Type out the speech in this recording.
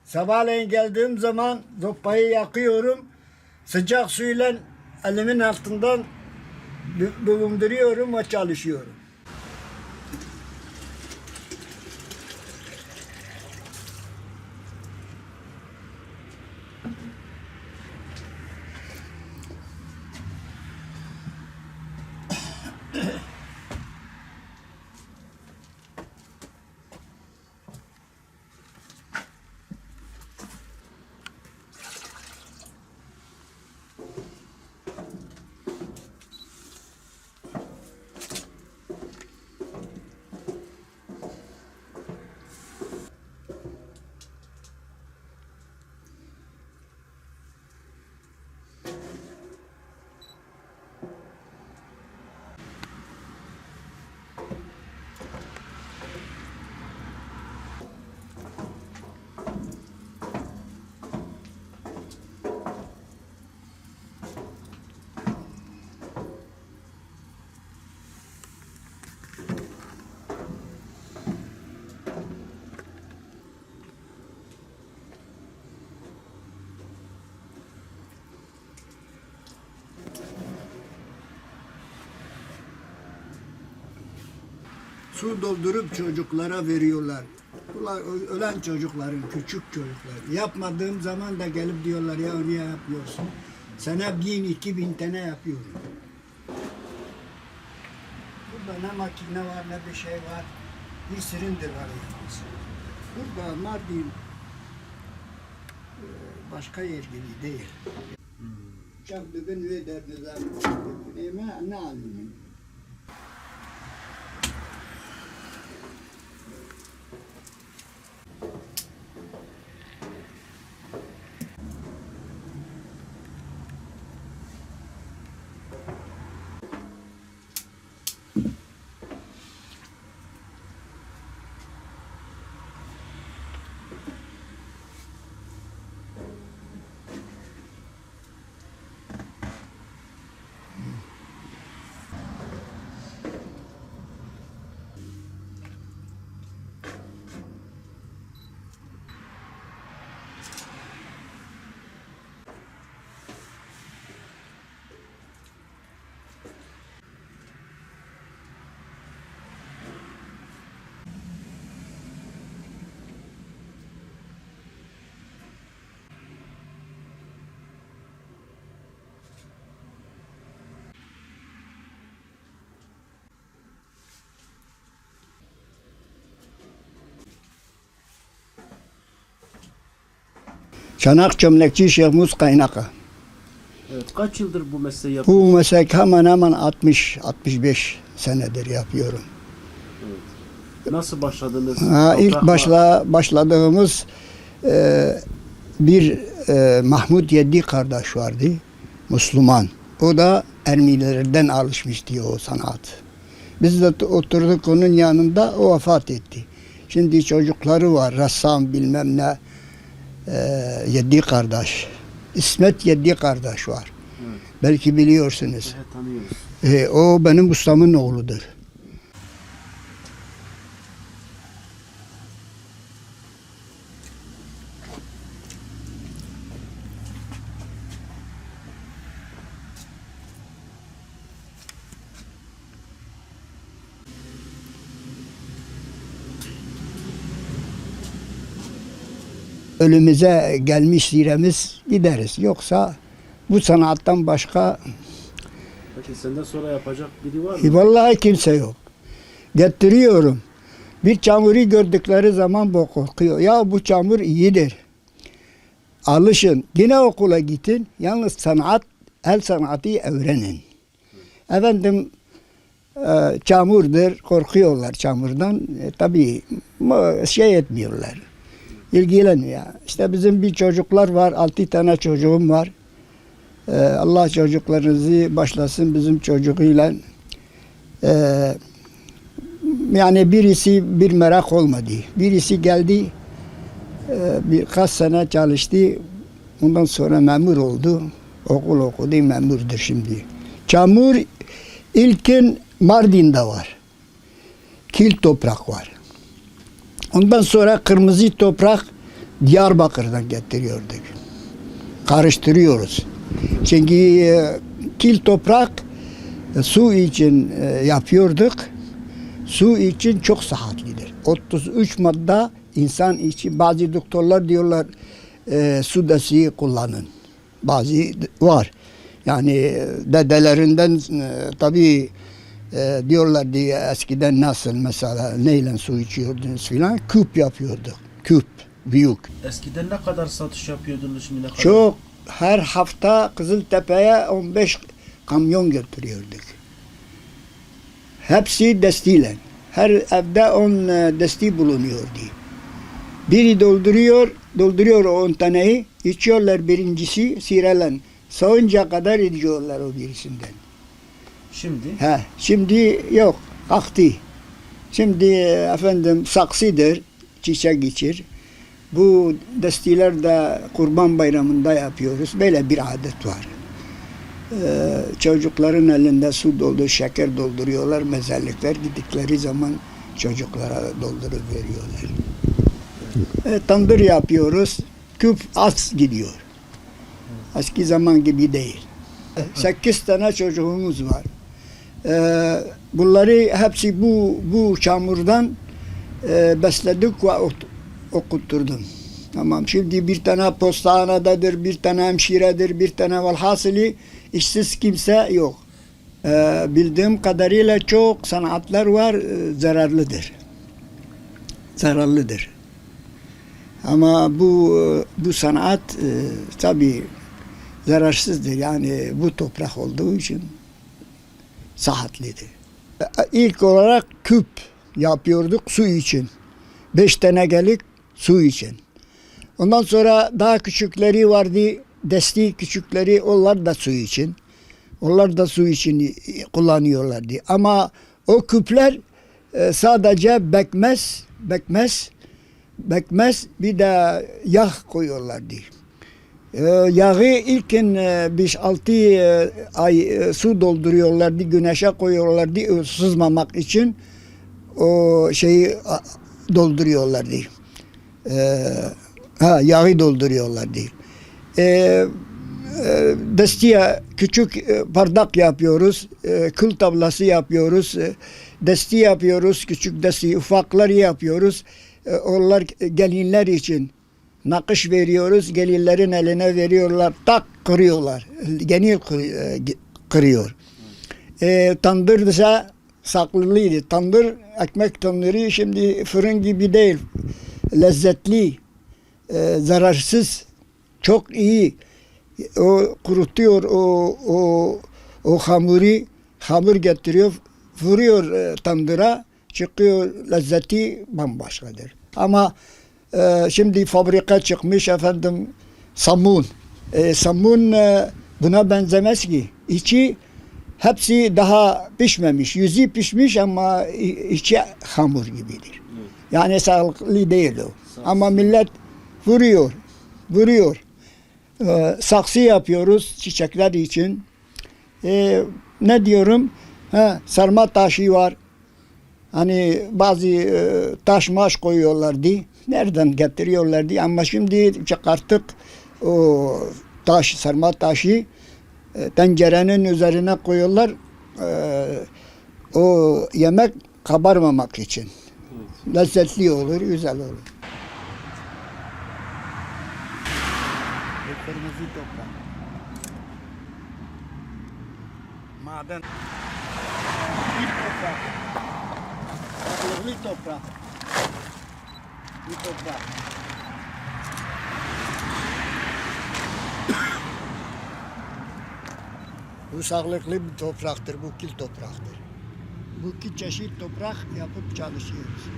Sabahleyin geldiğim zaman sopayı yakıyorum. Sıcak suyla elimin altından bulunduruyorum ve çalışıyorum. Su doldurup çocuklara veriyorlar. Bunlar ölen çocukların, küçük çocuklar. Yapmadığım zaman da gelip diyorlar ya niye yapıyorsun? Sana 1000-2000 tane yapıyorum. Burada ne makine var ne bir şey var. Bir silindir var yalnız. Burada Mardin başka yer gibi değil. Şabdıgın ve derdizar. Ne alayım? Çanak çömlekçi Şeyh Mus Kaynaka. Evet, kaç yıldır bu mesleği yapıyorsunuz? Bu meslek hemen hemen 60-65 senedir yapıyorum. Evet. Nasıl başladınız? İlk başladığımız bir Mahmut Yeddi kardeş vardı, Müslüman. O da Ermenilerden alışmıştı o sanat. Biz de oturduk onun yanında, o vefat etti. Şimdi çocukları var, ressam bilmem ne. Yeddi kardeş. İsmet Yeddi kardeş var. Evet. Belki biliyorsunuz. Evet, tanıyoruz. O benim ustamın oğludur. Ölümüze gelmiş ziremiz gideriz. Yoksa bu sanattan başka Peki senden sonra yapacak biri var mı? vallahi kimse yok. Getiriyorum. Bir çamuru gördükleri zaman bu korkuyor. Ya bu çamur iyidir. Alışın. Yine okula gidin. Yalnız sanat, el sanatı öğrenin. Efendim çamurdur. Korkuyorlar çamurdan. Tabii şey etmiyorlar. İlgileniyor. İşte bizim bir çocuklar var. 6 tane çocuğum var. Allah çocuklarınızı başlasın bizim çocuğuyla. Yani birisi bir merak olmadı. Birisi geldi. Birkaç sene çalıştı. Ondan sonra memur oldu. Okul okudu. Memurdur şimdi. Çamur ilkin Mardin'de var. Kil toprak var. Ondan sonra kırmızı toprak Diyarbakır'dan getiriyorduk. Karıştırıyoruz. Çünkü kil toprak su için yapıyorduk. Su için çok sıhhatlidir. 33 madde insan için, bazı doktorlar diyorlar su desteği kullanın. Bazı var. Yani dedelerinden tabii diyorlar diye eskiden nasıl mesela neyle su içiyordunuz filan, küp yapıyorduk. Küp büyük. Eskiden ne kadar satış yapıyordunuz, şimdi ne kadar? Çok, her hafta Kızıltepe'ye 15 kamyon götürüyorduk. Hepsi destiyle. Her evde 10 desti bulunuyordu. Biri dolduruyor o 10 taneyi, içiyorlar birincisi sirelen. Soğunca kadar içiyorlar o birisinden. Şimdi? Şimdi yok, aktı. Şimdi efendim saksıdır, çiçek içir. Bu destiler de Kurban Bayramı'nda yapıyoruz. Böyle bir adet var. Çocukların elinde su doldur, şeker dolduruyorlar. Mezarlıklar gittikleri zaman çocuklara doldurup veriyorlar. Tandır yapıyoruz. Küp az gidiyor. Eski zaman gibi değil. 8 tane çocuğumuz var. Bunları hepsi bu çamurdan besledik ve okutturdum. Tamam. Şimdi bir tane postanededir, bir tane hemşiredir, bir tane velhasılı işsiz kimse yok. Bildiğim kadarıyla çok sanatlar var, zararlıdır. Zararlıdır. Ama bu sanat tabii zararsızdır. Yani bu toprak olduğu için sıhhatlidir. İlk olarak küp yapıyorduk su için. 5 tane gelik su için. Ondan sonra daha küçükleri vardı, desti küçükleri, onlar da su için. Onlar da su için kullanıyorlardı. Ama o küpler sadece bekmez bir de yağ koyuyorlardı. Yağı ilkin 5-6 ay su dolduruyorlardı, güneşe koyuyorlardı sızmamak için. O şeyi dolduruyorlardı. Yağı dolduruyorlardı. Destiye küçük bardak yapıyoruz, kül tablası yapıyoruz, desti yapıyoruz, küçük desti, ufakları yapıyoruz. Onlar gelinler için nakış veriyoruz, gelinlerin eline veriyorlar, tak kırıyorlar, genel kırıyor. Tandır ise saklılıydı. Tandır, ekmek tandırı şimdi fırın gibi değil, lezzetli, zararsız, çok iyi. O kurutuyor o hamur getiriyor, vuruyor tandıra, çıkıyor, lezzeti bambaşkadır. Ama şimdi fabrika çıkmış efendim samun. Samun buna benzemez ki. İçi hepsi daha pişmemiş. Yüzü pişmiş ama içi hamur gibidir. Yani sağlıklı değil o. Ama millet vuruyor. Saksı yapıyoruz çiçekler için. Ne diyorum? Sarma taşı var. Hani bazı taş maş koyuyorlardı. Nereden getiriyorlardı? Ama şimdi çıkarttık o taş, sarma taşı tencerenin üzerine koyuyorlar. O yemek kabarmamak için. Lezzetli olur, güzel olur. Kırmızı toprak. Maden. Bir toprak. Sağlıklı toprak. Bir toprak. Bu sağlıklı bir topraktır, bu kil topraktır. Bu iki çeşit toprak yapıp çalışıyoruz.